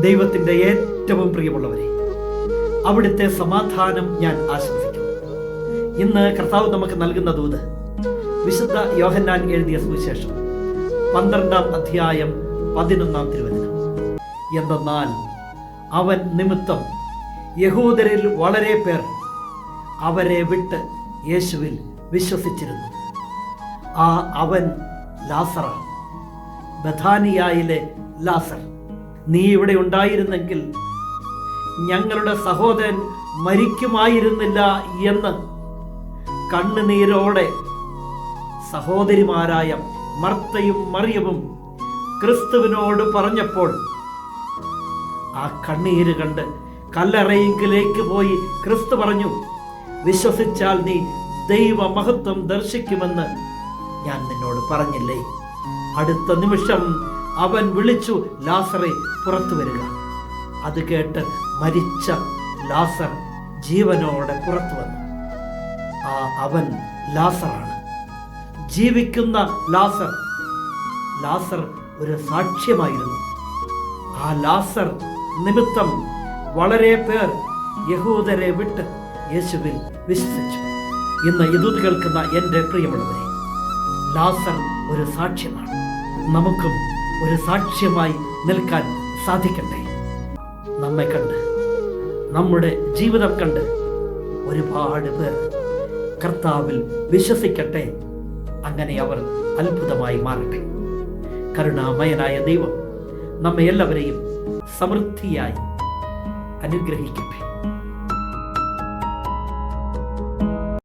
ദൈവത്തിൻ്റെ ഏറ്റവും പ്രിയമുള്ളവരെ, അവിടുത്തെ സമാധാനം ഞാൻ ആശംസിക്കുന്നു. ഇന്ന് കർത്താവ് നമുക്ക് നൽകുന്ന ദൂത് വിശുദ്ധ യോഹന്നാൻ എഴുതിയ സുവിശേഷം 12-ാം അധ്യായം 11-ാം തിരുവചനം. എന്തെന്നാൽ അവൻ നിമിത്തം യഹൂദരിൽ വളരെ പേർ അവരെ വിട്ട് യേശുവിൽ വിശ്വസിച്ചിരുന്നു. ആ അവൻ ലാസർ, ബഥാനിയായിലെ ലാസർ. നീ ഇവിടെ ഉണ്ടായിരുന്നെങ്കിൽ ഞങ്ങളുടെ സഹോദരൻ മരിക്കുമായിരുന്നില്ല എന്ന് കണ്ണുനീരോടെ സഹോദരിമാരായ മർത്തയും മറിയവും ക്രിസ്തുവിനോട് പറഞ്ഞപ്പോൾ ആ കണ്ണീര് കണ്ട് കല്ലറയിലേക്ക് പോയി ക്രിസ്തു പറഞ്ഞു, വിശ്വസിച്ചാൽ നീ ദൈവ മഹത്വം ദർശിക്കുമെന്ന് ഞാൻ നിന്നോട് പറഞ്ഞില്ലേ? അടുത്ത നിമിഷം അവൻ വിളിച്ചു, ലാസറെ പുറത്തു വരിക. അത് കേട്ട് മരിച്ച ലാസർ ജീവനോടെ പുറത്തു വന്നു. ആ അവൻ ലാസറാണ്, ജീവിക്കുന്ന ലാസർ. ലാസർ ഒരു സാക്ഷ്യമായിരുന്നു. ആ ലാസർ നിമിത്തം വളരെ പേർ യഹൂദരെ വിട്ട് യേശുവിൽ വിശ്വസിച്ചു. ഇന്ന് ഇത് കേൾക്കുന്ന എൻ്റെ പ്രിയമുള്ളവരെ, ലാസർ ഒരു സാക്ഷ്യമാണ്. നമുക്കും ഒരു സാക്ഷ്യമായി നിൽക്കാൻ സാധിക്കട്ടെ. നമ്മെ കണ്ട്, നമ്മുടെ ജീവിതം കണ്ട് ഒരുപാട് പേർ കർത്താവിൽ വിശ്വസിക്കട്ടെ. അങ്ങനെ അവർ അത്ഭുതമായി മാറട്ടെ. കരുണാമയനായ ദൈവം നമ്മെ എല്ലാവരെയും സമൃദ്ധിയായി അനുഗ്രഹിക്കട്ടെ.